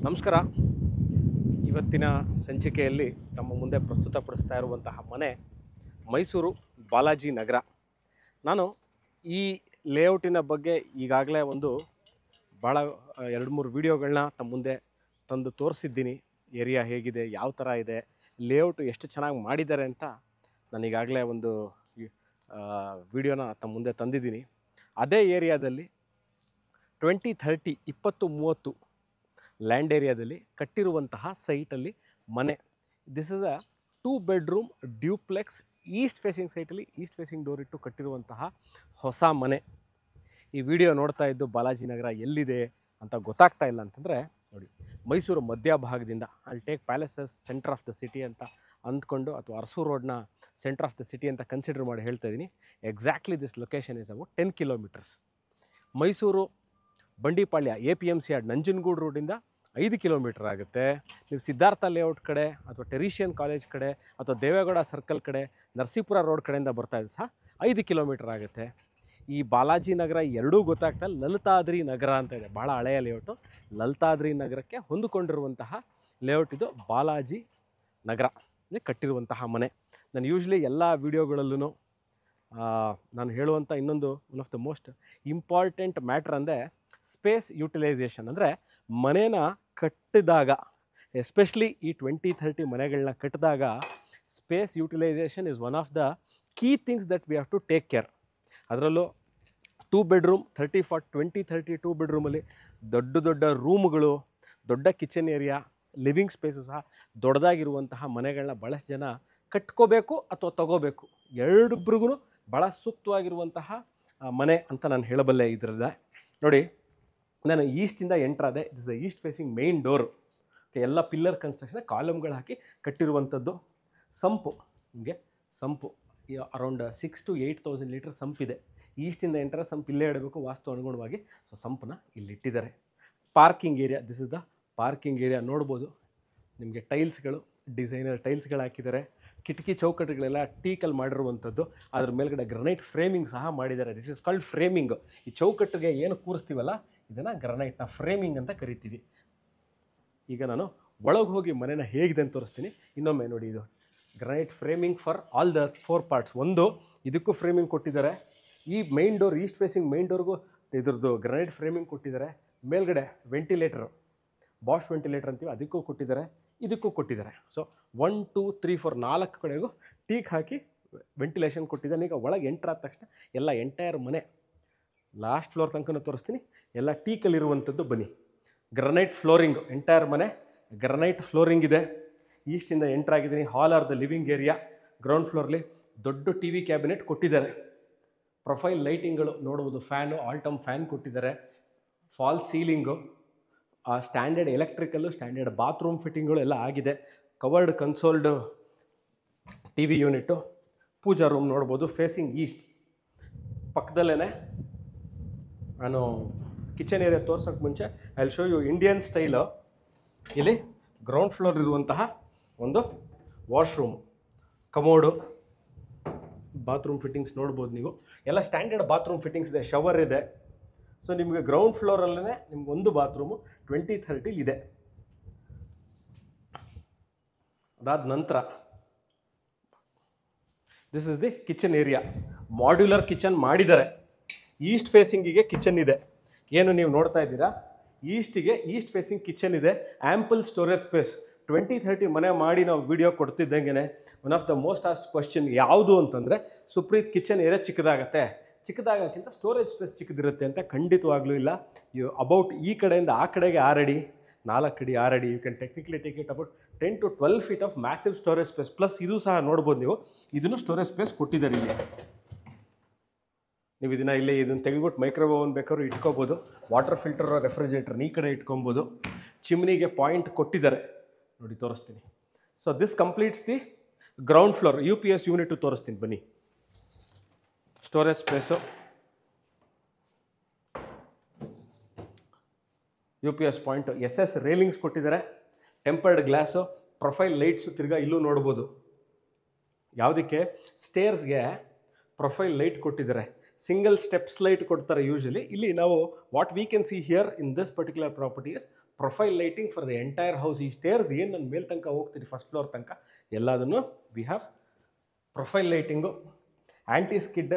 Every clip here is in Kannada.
ನಮಸ್ಕಾರ. ಇವತ್ತಿನ ಸಂಚಿಕೆಯಲ್ಲಿ ತಮ್ಮ ಮುಂದೆ ಪ್ರಸ್ತುತಪಡಿಸ್ತಾ ಇರುವಂತಹ ಮನೆ ಮೈಸೂರು ಬಾಲಾಜಿ ನಗರ. ನಾನು ಈ ಲೇಔಟಿನ ಬಗ್ಗೆ ಈಗಾಗಲೇ ಭಾಳ 2-3 ವಿಡಿಯೋಗಳನ್ನ ತಮ್ಮ ಮುಂದೆ ತಂದು ತೋರಿಸಿದ್ದೀನಿ. ಏರಿಯಾ ಹೇಗಿದೆ, ಯಾವ ಥರ ಇದೆ, ಲೇಔಟು ಎಷ್ಟು ಚೆನ್ನಾಗಿ ಮಾಡಿದ್ದಾರೆ ಅಂತ ನಾನು ಈಗಾಗಲೇ ವಿಡಿಯೋನ ತಮ್ಮ ಮುಂದೆ ತಂದಿದ್ದೀನಿ. ಅದೇ ಏರಿಯಾದಲ್ಲಿ 2030 ಲ್ಯಾಂಡ್ ಏರಿಯಾದಲ್ಲಿ ಕಟ್ಟಿರುವಂತಹ ಸೈಟಲ್ಲಿ ಮನೆ. This is a 2 bedroom duplex east facing ಸೈಟಲ್ಲಿ ಈಸ್ಟ್ ಫೇಸಿಂಗ್ ಡೋರ್ ಇಟ್ಟು ಕಟ್ಟಿರುವಂತಹ ಹೊಸ ಮನೆ. ಈ ವಿಡಿಯೋ ನೋಡ್ತಾ ಇದ್ದು ಬಾಲಾಜಿ ನಗರ ಎಲ್ಲಿದೆ ಅಂತ ಗೊತ್ತಾಗ್ತಾ ಇಲ್ಲ ಅಂತಂದರೆ ನೋಡಿ, ಮೈಸೂರು ಮಧ್ಯಭಾಗದಿಂದ ಅಲ್ಲಿ take palaces centre of the city ಅಂತ ಅಂದ್ಕೊಂಡು, ಅಥವಾ ಅರಸೂರು ರೋಡ್ನ ಸೆಂಟರ್ ಆಫ್ ದ ಸಿಟಿ ಅಂತ ಕನ್ಸಿಡರ್ ಮಾಡಿ ಹೇಳ್ತಾ ಇದ್ದೀನಿ. Exactly this location is about 10 kilometres. Mysuru Bandipalya APMC Nanjangud ರೋಡಿಂದ 5 ಕಿಲೋಮೀಟರ್ ಆಗುತ್ತೆ. ನೀವು ಸಿದ್ಧಾರ್ಥ ಲೇಔಟ್ ಕಡೆ ಅಥವಾ ಟೆರಿಷಿಯನ್ ಕಾಲೇಜ್ ಕಡೆ ಅಥವಾ ದೇವೇಗೌಡ ಸರ್ಕಲ್ ಕಡೆ ನರಸೀಪುರ ರೋಡ್ ಕಡೆಯಿಂದ ಬರ್ತಾ ಇದ್ದು ಸಹ 5 ಕಿಲೋಮೀಟರ್ ಆಗುತ್ತೆ. ಈ ಬಾಲಾಜಿ ನಗರ ಎರಡೂ ಗೊತ್ತಾಗ್ತಾ ಲಲಿತಾದ್ರಿ ನಗರ ಅಂತ ಇದೆ, ಭಾಳ ಹಳೆಯ ಲೇಔಟು. ಲಲಿತಾದ್ರಿ ನಗರಕ್ಕೆ ಹೊಂದಿಕೊಂಡಿರುವಂತಹ ಲೇಔಟ್ ಇದು ಬಾಲಾಜಿ ನಗರ ಕಟ್ಟಿರುವಂತಹ ಮನೆ. ನಾನು ಯೂಶ್ವಲಿ ಎಲ್ಲ ವೀಡಿಯೋಗಳಲ್ಲೂ ನಾನು ಹೇಳುವಂಥ one of the most important matter ಅಂದರೆ ಸ್ಪೇಸ್ ಯುಟಿಲೈಸೇಷನ್. ಅಂದರೆ ಮನೇನ ಕಟ್ಟಿದಾಗ, ಎಸ್ಪೆಷಲಿ ಈ 2030 ಮನೆಗಳನ್ನ ಕಟ್ಟಿದಾಗ, space utilization is one of the key things that we have to take care. ಅದರಲ್ಲೂ 2 ಬೆಡ್ರೂಮ್ 2030 2 ಬೆಡ್ರೂಮಲ್ಲಿ ದೊಡ್ಡ ರೂಮ್ಗಳು, ದೊಡ್ಡ ಕಿಚನ್ ಏರಿಯಾ, ಲಿವಿಂಗ್ ಸ್ಪೇಸು ಸಹ ದೊಡ್ಡದಾಗಿರುವಂತಹ ಮನೆಗಳನ್ನ ಭಾಳಷ್ಟು ಜನ ಕಟ್ಕೋಬೇಕು ಅಥವಾ ತಗೋಬೇಕು, ಎರಡಿಬ್ರಿಗೂ ಭಾಳ ಸೂಕ್ತವಾಗಿರುವಂತಹ ಮನೆ ಅಂತ ನಾನು ಹೇಳಬಲ್ಲೆ. ಇದರಿಂದ ನೋಡಿ, ನಾನು ಈಸ್ಟಿಂದ ಎಂಟ್ರಾದೆ. It's the east facing main door. ಎಲ್ಲ ಪಿಲ್ಲರ್ ಕನ್ಸ್ಟ್ರಕ್ಷನ್ ಕಾಲಮ್ಗಳು ಹಾಕಿ ಕಟ್ಟಿರುವಂಥದ್ದು. ಸಂಪು, ನಿಮಗೆ ಸಂಪು ಅರೌಂಡ್ 6,000 to 8,000 ಲೀಟರ್ ಸಂಪಿದೆ. ಈಸ್ಟಿಂದ ಎಂಟ್ರ ಸಂಪ್ ಇಲ್ಲೇ ಇಡಬೇಕು ವಾಸ್ತು ಅನುಗುಣವಾಗಿ. ಸೊ ಸಂಪನ್ನ ಇಲ್ಲಿಟ್ಟಿದ್ದಾರೆ. Parking area, this is the parking area. ನೋಡ್ಬೋದು, ನಿಮಗೆ ಟೈಲ್ಸ್ಗಳು, ಡಿಸೈನರ್ ಟೈಲ್ಸ್ಗಳು ಹಾಕಿದ್ದಾರೆ. ಕಿಟಕಿ ಚೌಕಟ್ಟುಗಳೆಲ್ಲ ಟೀಕಲ್ಲಿ ಮಾಡಿರುವಂಥದ್ದು. ಅದ್ರ ಮೇಲ್ಗಡೆ ಗ್ರನೈಟ್ ಫ್ರೇಮಿಂಗ್ ಸಹ ಮಾಡಿದ್ದಾರೆ. This is called framing. ಈ ಚೌಕಟ್ಟಿಗೆ ಏನು ಕೂರಿಸ್ತೀವಲ್ಲ, ಇದನ್ನು ಗ್ರನೈಟ್ನ ಫ್ರೇಮಿಂಗ್ ಅಂತ ಕರಿತೀವಿ. ಈಗ ನಾನು ಒಳಗೆ ಹೋಗಿ ಮನೆನ ಹೇಗಿದೆ ಅಂತ ತೋರಿಸ್ತೀನಿ. ಇನ್ನೊಮ್ಮೆ ನೋಡಿ, ಇದು granite framing for all the 4 parts. ಇದಕ್ಕೂ ಫ್ರೇಮಿಂಗ್ ಕೊಟ್ಟಿದ್ದಾರೆ. ಈ main door, east facing main ಡೋರ್ಗೂ ಇದ್ರದ್ದು ಗ್ರನೈಟ್ ಫ್ರೇಮಿಂಗ್ ಕೊಟ್ಟಿದ್ದಾರೆ. ಮೇಲ್ಗಡೆ ವೆಂಟಿಲೇಟರು, ಬಾಷ್ ವೆಂಟಿಲೇಟರ್ ಅಂತೀವಿ, ಅದಕ್ಕೂ ಕೊಟ್ಟಿದ್ದಾರೆ, ಇದಕ್ಕೂ ಕೊಟ್ಟಿದ್ದಾರೆ. ಸೊ 1 2 3 4 4 ಕಡೆಗೂ ಟೀಕ್ ಹಾಕಿ ವೆಂಟಿಲೇಷನ್ ಕೊಟ್ಟಿದ್ದಾನೆ. ಈಗ ಒಳಗೆ ಎಂಟ್ರಾದ ತಕ್ಷಣ ಎಲ್ಲ ಎಂಟೈರ್ ಮನೆ ಲಾಸ್ಟ್ ಫ್ಲೋರ್ ತನಕ ತೋರಿಸ್ತೀನಿ. ಎಲ್ಲ ಟೀಕಲ್ಲಿರುವಂಥದ್ದು. ಬನ್ನಿ, ಗ್ರನೈಟ್ ಫ್ಲೋರಿಂಗ್, ಎಂಟೈರ್ ಮನೆ ಗ್ರನೈಟ್ ಫ್ಲೋರಿಂಗ್ ಇದೆ. ಈಸ್ಟಿಂದ ಎಂಟ್ರಾಗಿದ್ದೀನಿ. Hall or the living area. Ground ಫ್ಲೋರ್ಲಿ ದೊಡ್ಡ TV ಕ್ಯಾಬಿನೆಟ್ ಕೊಟ್ಟಿದ್ದಾರೆ. ಪ್ರೊಫೈಲ್ ಲೈಟಿಂಗ್ಗಳು ನೋಡ್ಬೋದು, ಫ್ಯಾನು, ಆಲ್ಟಮ್ ಫ್ಯಾನ್ ಕೊಟ್ಟಿದ್ದಾರೆ. False ceiling, standard electrical, standard bathroom ಫಿಟ್ಟಿಂಗ್ಗಳು ಎಲ್ಲ ಆಗಿದೆ. Covered concealed TV unit. Pooja room ನೋಡ್ಬೋದು, ಫೇಸಿಂಗ್ ಈಸ್ಟ್. ಪಕ್ಕದಲ್ಲೇ ನಾನು ಕಿಚನ್ ಏರಿಯಾ ತೋರ್ಸೋಕ್ಕೆ ಮುಂಚೆ I will show you Indian style. ಇಲ್ಲಿ ಗ್ರೌಂಡ್ ಫ್ಲೋರ್ ಇರುವಂತಹ ಒಂದು ವಾಶ್ರೂಮ್, ಕಮೋಡು, ಬಾತ್ರೂಮ್ ಫಿಟ್ಟಿಂಗ್ಸ್ ನೋಡ್ಬೋದು ನೀವು. ಎಲ್ಲ ಸ್ಟ್ಯಾಂಡರ್ಡ್ ಬಾತ್ರೂಮ್ ಫಿಟ್ಟಿಂಗ್ಸ್ ಇದೆ, ಶವರ್ ಇದೆ. ಸೊ ನಿಮಗೆ ಗ್ರೌಂಡ್ ಫ್ಲೋರಲ್ಲೇ ನಿಮ್ಗೆ ಒಂದು ಬಾತ್ರೂಮು 2030 ಇದೆ. ಅದಾದ ನಂತರ this is the kitchen area. Modular kitchen ಮಾಡಿದ್ದಾರೆ. ಈಸ್ಟ್ ಫೇಸಿಂಗಿಗೆ ಕಿಚನ್ ಇದೆ. ಏನು ನೀವು ನೋಡ್ತಾ ಇದ್ದೀರಾ, ಈಸ್ಟಿಗೆ ಈಸ್ಟ್ ಫೇಸಿಂಗ್ ಕಿಚನ್ ಇದೆ. Ample storage space. 2030 ಮನೆ ಮಾಡಿ ನಾವು ವಿಡಿಯೋ ಕೊಡ್ತಿದ್ದಂಗೆ one of the most asked question ಯಾವುದು ಅಂತಂದರೆ, ಸುಪ್ರೀತ್ ಕಿಚನ್ ಏರಿಯಾ ಚಿಕ್ಕದಾಗಕ್ಕಿಂತ ಸ್ಟೋರೇಜ್ ಸ್ಪೇಸ್ ಚಿಕ್ಕದಿರುತ್ತೆ ಅಂತ. ಖಂಡಿತವಾಗ್ಲೂ ಇಲ್ಲ. ಅಬೌಟ್ ಈ ಕಡೆಯಿಂದ ಆ ಕಡೆಗೆ 6 ಅಡಿ 4 ಅಡಿ 6 ಅಡಿ, you can technically take it about 10 to 12 feet of massive storage space. Plus ಇದು ಸಹ ನೋಡ್ಬೋದು ನೀವು, ಇದನ್ನು ಸ್ಟೋರೇಜ್ ಸ್ಪೇಸ್ ಕೊಟ್ಟಿದ್ದಾರೆ ಇಲ್ಲಿ. ನೀವು ಇದನ್ನು ತೆಗೆದುಬಿಟ್ಟು ಮೈಕ್ರೋವೇವ್ ಓವನ್ ಬೇಕಾದ್ರೂ ಇಟ್ಕೋಬೋದು. ವಾಟರ್ ಫಿಲ್ಟರ್, ರೆಫ್ರಿಜರೇಟರ್ ಈ ಕಡೆ ಇಟ್ಕೊಬೋದು. ಚಿಮ್ನಿಗೆ ಪಾಯಿಂಟ್ ಕೊಟ್ಟಿದ್ದಾರೆ, ನೋಡಿ ತೋರಿಸ್ತೀನಿ. So this completes the ground floor. UPS unit ತೋರಿಸ್ತೀನಿ ಬನ್ನಿ. Storage space, UPS point, SS railings ಕೊಟ್ಟಿದ್ದಾರೆ, ಟೆಂಪರ್ಡ್ ಗ್ಲಾಸು, ಪ್ರೊಫೈಲ್ ಲೈಟ್ಸು. ತಿರ್ಗಾ ಇಲ್ಲೂ ನೋಡ್ಬೋದು. ಯಾವುದಕ್ಕೆ? ಸ್ಟೇರ್ಸ್ಗೆ ಪ್ರೊಫೈಲ್ ಲೈಟ್ ಕೊಟ್ಟಿದ್ದಾರೆ. ಸಿಂಗಲ್ ಸ್ಟೆಪ್ಸ್ ಲೈಟ್ ಕೊಡ್ತಾರೆ ಯೂಶಲಿ. ಇಲ್ಲಿ ನಾವು what we can see here in this particular property is profile lighting for the entire house. ಈ ಸ್ಟೇರ್ಸ್ ಏನು ನಾನು ಮೇಲೆ ತನಕ ಹೋಗ್ತೀನಿ ಫಸ್ಟ್ ಫ್ಲೋರ್ ತನಕ ಎಲ್ಲದನ್ನು we have profile lighting. Anti skid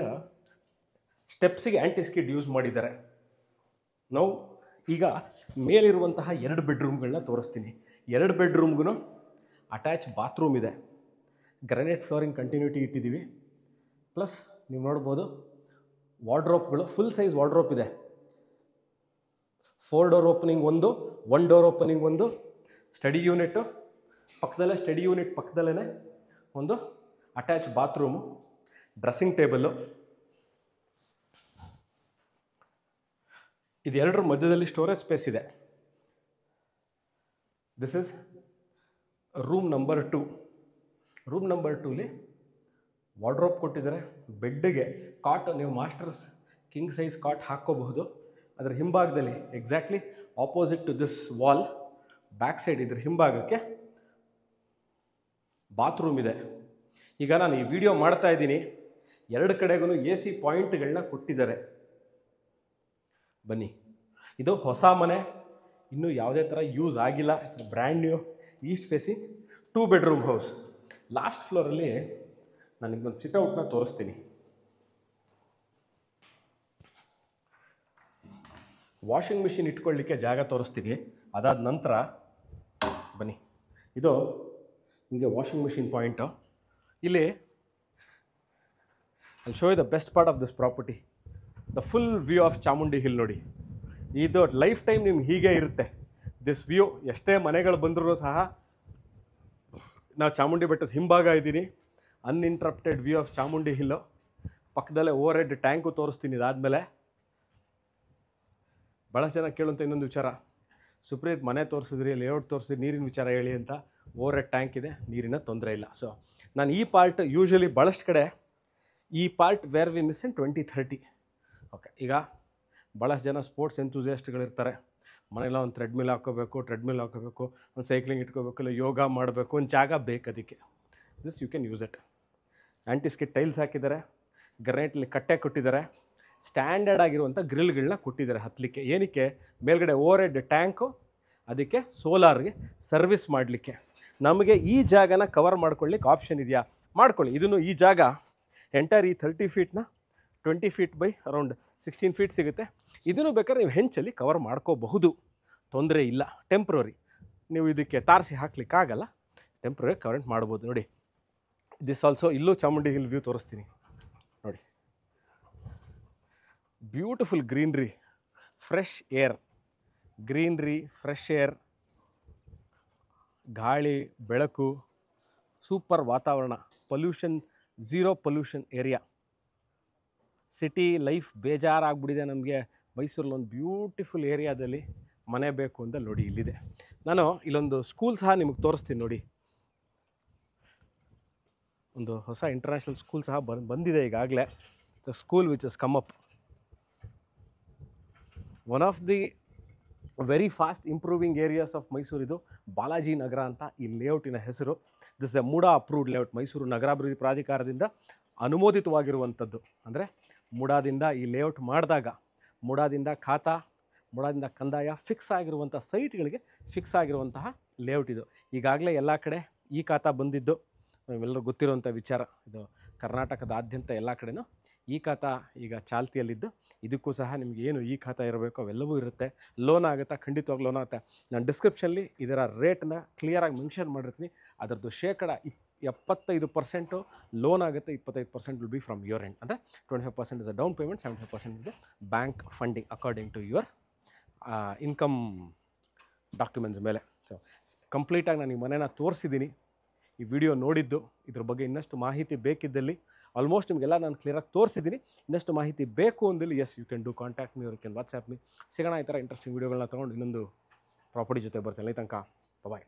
ಸ್ಟೆಪ್ಸಿಗೆ anti skid use ಮಾಡಿದ್ದಾರೆ. ನಾವು ಈಗ ಮೇಲಿರುವಂತಹ 2 ಬೆಡ್ರೂಮ್ಗಳನ್ನ ತೋರಿಸ್ತೀನಿ. 2 ಬೆಡ್ರೂಮ್ಗೂ ಅಟ್ಯಾಚ್ ಬಾತ್ರೂಮ್ ಇದೆ. ಗ್ರಾನೈಟ್ ಫ್ಲೋರಿಂಗ್ ಕಂಟಿನ್ಯೂಟಿ ಇಟ್ಟಿದ್ದೀವಿ. ಪ್ಲಸ್ ನೀವು ನೋಡ್ಬೋದು ವಾರ್ಡ್ರೋಪ್ಗಳು, ಫುಲ್ ಸೈಜ್ ವಾರ್ಡ್ರೋಪ್ ಇದೆ. 4 ಡೋರ್ ಓಪನಿಂಗ್ ಒಂದು, 1 ಡೋರ್ ಓಪನಿಂಗ್ ಒಂದು, ಸ್ಟಡಿ ಯೂನಿಟ್ಟು ಪಕ್ಕದಲ್ಲೇ, ಸ್ಟಡಿ ಯೂನಿಟ್ ಪಕ್ಕದಲ್ಲೇ ಒಂದು ಅಟ್ಯಾಚ್ ಬಾತ್ರೂಮು, ಡ್ರೆಸ್ಸಿಂಗ್ ಟೇಬಲ್ಲು. ಇದು 2 ಮಧ್ಯದಲ್ಲಿ ಸ್ಟೋರೇಜ್ ಸ್ಪೇಸ್ ಇದೆ. This is room number 2. Room number 2ಲಿ ವಾರ್ಡ್ರೋಪ್ ಕೊಟ್ಟಿದ್ದಾರೆ. ಬೆಡ್ಗೆ ಕಾಟ್, ನೀವು ಮಾಸ್ಟರ್ಸ್ ಕಿಂಗ್ ಸೈಜ್ ಕಾಟ್ ಹಾಕ್ಕೋಬಹುದು. ಅದರ ಹಿಂಭಾಗದಲ್ಲಿ exactly opposite to this wall back side ಇದ್ರ ಹಿಂಭಾಗಕ್ಕೆ ಬಾತ್ರೂಮ್ ಇದೆ. ಈಗ ನಾನು ಈ ವಿಡಿಯೋ ಮಾಡ್ತಾ ಇದ್ದೀನಿ, 2 ಕಡೆಗೂ AC ಪಾಯಿಂಟ್ಗಳನ್ನ ಕೊಟ್ಟಿದ್ದಾರೆ. ಬನ್ನಿ, ಇದು ಹೊಸ ಮನೆ, ಇನ್ನೂ ಯಾವುದೇ ಥರ ಯೂಸ್ ಆಗಿಲ್ಲ. It's brand new east facing 2 bedroom house. Last ಫ್ಲೋರಲ್ಲಿ ನಾನು ನಿಮ್ಗೊಂದು ಸಿಟ್ಔಟ್ನ ತೋರಿಸ್ತೀನಿ. ವಾಷಿಂಗ್ ಮಿಷಿನ್ ಇಟ್ಕೊಳ್ಳಿಕ್ಕೆ ಜಾಗ ತೋರಿಸ್ತೀನಿ. ಅದಾದ ನಂತರ ಬನ್ನಿ, ಇದು ಹೀಗೆ ವಾಷಿಂಗ್ ಮಿಷಿನ್ ಪಾಯಿಂಟು. ಇಲ್ಲಿ I show you the best part of this property, the full view of Chamundi hill. ನೋಡಿ, ಇದು ಲೈಫ್ ಟೈಮ್ ನಿಮ್ಗೆ ಹೀಗೆ ಇರುತ್ತೆ ದಿಸ್ ವ್ಯೂ. ಎಷ್ಟೇ ಮನೆಗಳು ಬಂದರೂ ಸಹ ನಾವು ಚಾಮುಂಡಿ ಬೆಟ್ಟದ ಹಿಂಭಾಗ ಇದ್ದೀನಿ. Uninterrupted view of Chamundi hill. ಪಕ್ಕದಲ್ಲೇ ಓವರ್ ಹೆಡ್ ಟ್ಯಾಂಕು ತೋರಿಸ್ತೀನಿ. ಇದಾದಮೇಲೆ ಭಾಳಷ್ಟು ಜನ ಕೇಳುವಂಥ ಇನ್ನೊಂದು ವಿಚಾರ, ಸುಪ್ರೀತ್ ಮನೆ ತೋರಿಸಿದ್ರಿ, ಲೇಔಟ್ ತೋರಿಸಿದ್ರಿ, ನೀರಿನ ವಿಚಾರ ಹೇಳಿ ಅಂತ. ಓವರ್ ಹೆಡ್ ಟ್ಯಾಂಕ್ ಇದೆ, ನೀರಿನ ತೊಂದರೆ ಇಲ್ಲ. ಸೊ ನಾನು ಈ ಪಾರ್ಟ್ ಯೂಶ್ವಲಿ ಭಾಳಷ್ಟು ಕಡೆ ಈ part where we miss in 2030. Okay, ಈಗ ಭಾಳಷ್ಟು ಜನ ಸ್ಪೋರ್ಟ್ಸ್ ಎಂಥೂಸಿಯಾಸ್ಟ್ಗಳಿರ್ತಾರೆ. ಮನೆಯಲ್ಲ ಒಂದು ಟ್ರೆಡ್ಮಿಲ್ ಹಾಕೋಬೇಕು, ಒಂದು ಸೈಕ್ಲಿಂಗ್ ಇಟ್ಕೋಬೇಕು, ಇಲ್ಲ ಯೋಗ ಮಾಡಬೇಕು, ಒಂದು ಜಾಗ ಬೇಕು ಅದಕ್ಕೆ. This you can use it. Anti skid tiles ಹಾಕಿದ್ದಾರೆ, ಗ್ರಾನೈಟಲ್ಲಿ ಕಟ್ಟೆ ಕೊಟ್ಟಿದ್ದಾರೆ, ಸ್ಟ್ಯಾಂಡರ್ಡ್ ಆಗಿರುವಂಥ ಗ್ರಿಲ್ಗಳನ್ನ ಕೊಟ್ಟಿದ್ದಾರೆ ಹತ್ತಲಿಕ್ಕೆ. ಏನಕ್ಕೆ? ಮೇಲ್ಗಡೆ ಓವರ್ ಹೆಡ್ ಟ್ಯಾಂಕು, ಅದಕ್ಕೆ ಸೋಲಾರ್ಗೆ ಸರ್ವಿಸ್ ಮಾಡಲಿಕ್ಕೆ. ನಮಗೆ ಈ ಜಾಗನ ಕವರ್ ಮಾಡ್ಕೊಳ್ಳಿಕ್ಕೆ ಆಪ್ಷನ್ ಇದೆಯಾ? ಮಾಡ್ಕೊಳ್ಳಿ. ಇದನ್ನು ಈ ಜಾಗ ಎಂಟೈರ್ ಈ 30 ಫೀಟ್ನ 20 ಫೀಟ್ ಬೈ ಅರೌಂಡ್ 16 ಫೀಟ್ ಸಿಗುತ್ತೆ. ಇದನ್ನು ಬೇಕಾದ್ರೆ ನೀವು ಹೆಂಚಲ್ಲಿ ಕವರ್ ಮಾಡ್ಕೋಬಹುದು, ತೊಂದರೆ ಇಲ್ಲ. ಟೆಂಪ್ರರಿ ನೀವು ಇದಕ್ಕೆ ತಾರಿಸಿ ಹಾಕ್ಲಿಕ್ಕಾಗಲ್ಲ, ಟೆಂಪ್ರರಿ ಕವರೆಂಟ್ ಮಾಡ್ಬೋದು. ನೋಡಿ, ದಿಸ್ ಆಲ್ಸೋ ಇಲ್ಲೂ ಚಾಮುಂಡಿ ಹಿಲ್ ವ್ಯೂ ತೋರಿಸ್ತೀನಿ. ನೋಡಿ, beautiful greenery, fresh air, greenery, fresh air, ಗಾಳಿ, ಬೆಳಕು, ಸೂಪರ್ ವಾತಾವರಣ, pollution, zero pollution area. City life ಬೇಜಾರಾಗ್ಬಿಟ್ಟಿದೆ ನಮಗೆ. ಮೈಸೂರಲ್ಲಿ ಒಂದು ಬ್ಯೂಟಿಫುಲ್ ಏರಿಯಾದಲ್ಲಿ ಮನೆ ಬೇಕು ಅಂತ ನೋಡಿ ಇಲ್ಲಿದೆ. ನಾನು ಇಲ್ಲೊಂದು ಸ್ಕೂಲ್ ಸಹ ನಿಮಗೆ ತೋರಿಸ್ತೀನಿ. ನೋಡಿ, ಒಂದು ಹೊಸ ಇಂಟರ್ನ್ಯಾಷನಲ್ ಸ್ಕೂಲ್ ಸಹ ಬಂದಿದೆ ಈಗಾಗಲೇ. The school which is come up. One of the very fast improving areas of Mysuru ಇದು ಬಾಲಾಜಿ ನಗರ ಅಂತ ಈ ಲೇಔಟಿನ ಹೆಸರು. This A MUDA approved layout. Mysuru ನಗರಾಭಿವೃದ್ಧಿ ಪ್ರಾಧಿಕಾರದಿಂದ ಅನುಮೋದಿತವಾಗಿರುವಂಥದ್ದು. ಅಂದರೆ ಮುಡಾದಿಂದ ಈ ಲೇಔಟ್ ಮಾಡಿದಾಗ ಮುಡಾದಿಂದ ಖಾತಾ, ಮುಡಾದಿಂದ ಕಂದಾಯ ಫಿಕ್ಸ್ ಆಗಿರುವಂಥ ಸೈಟ್ಗಳಿಗೆ ಫಿಕ್ಸ್ ಆಗಿರುವಂತಹ ಲೇಔಟ್ ಇದು. ಈಗಾಗಲೇ ಎಲ್ಲ ಕಡೆ ಈ ಖಾತಾ ಬಂದಿದ್ದು ನಾವೆಲ್ಲರೂ ಗೊತ್ತಿರುವಂಥ ವಿಚಾರ. ಇದು ಕರ್ನಾಟಕದಾದ್ಯಂತ ಎಲ್ಲ ಕಡೆನೂ ಈ ಖಾತಾ ಈಗ ಚಾಲ್ತಿಯಲ್ಲಿದ್ದು, ಇದಕ್ಕೂ ಸಹ ನಿಮ್ಗೆ ಏನು ಈ ಖಾತಾ ಇರಬೇಕು ಅವೆಲ್ಲವೂ ಇರುತ್ತೆ. ಲೋನ್ ಆಗುತ್ತಾ? ಖಂಡಿತವಾಗಿ ಲೋನ್ ಆಗುತ್ತೆ. ನಾನು ಡಿಸ್ಕ್ರಿಪ್ಷನ್ಲಿ ಇದರ ರೇಟ್ನ ಕ್ಲಿಯರಾಗಿ ಮೆನ್ಷನ್ ಮಾಡಿರ್ತೀನಿ. ಅದರದ್ದು 75% ಲೋನ್ ಆಗುತ್ತೆ, 25% will be from your end. ಅಂದರೆ 25% ಇಸ್ ಅ ಡೌನ್ ಪೇಮೆಂಟ್, 75% ಇದೆ bank funding according to your income documents ಮೇಲೆ. ಸೊ ಕಂಪ್ಲೀಟಾಗಿ ನಾನು ಈ ಮನೆನ ತೋರಿಸಿದ್ದೀನಿ. ಈ ವಿಡಿಯೋ ನೋಡಿದ್ದು, ಇದ್ರ ಬಗ್ಗೆ ಇನ್ನಷ್ಟು ಮಾಹಿತಿ ಬೇಕಿದ್ದಲ್ಲಿ ಆಲ್ಮೋಸ್ಟ್ ನಿಮಗೆಲ್ಲ ನಾನು ಕ್ಲಿಯರಾಗಿ ತೋರಿಸಿದ್ದೀನಿ. ಇನ್ನಷ್ಟು ಮಾಹಿತಿ ಬೇಕು ಅಂದಲ್ಲಿ yes you can do contact me, you can WhatsApp me. ಸಿಗೋಣ ಈ ಥರ ಇಂಟ್ರೆಸ್ಟಿಂಗ್ ವೀಡಿಯೋಗಳನ್ನ ತೊಗೊಂಡು ಇನ್ನೊಂದು ಪ್ರಾಪರ್ಟಿ ಜೊತೆ ಬರ್ತೀನಿ. ಅಲ್ಲಿ ತನಕ ಬಾಯ್.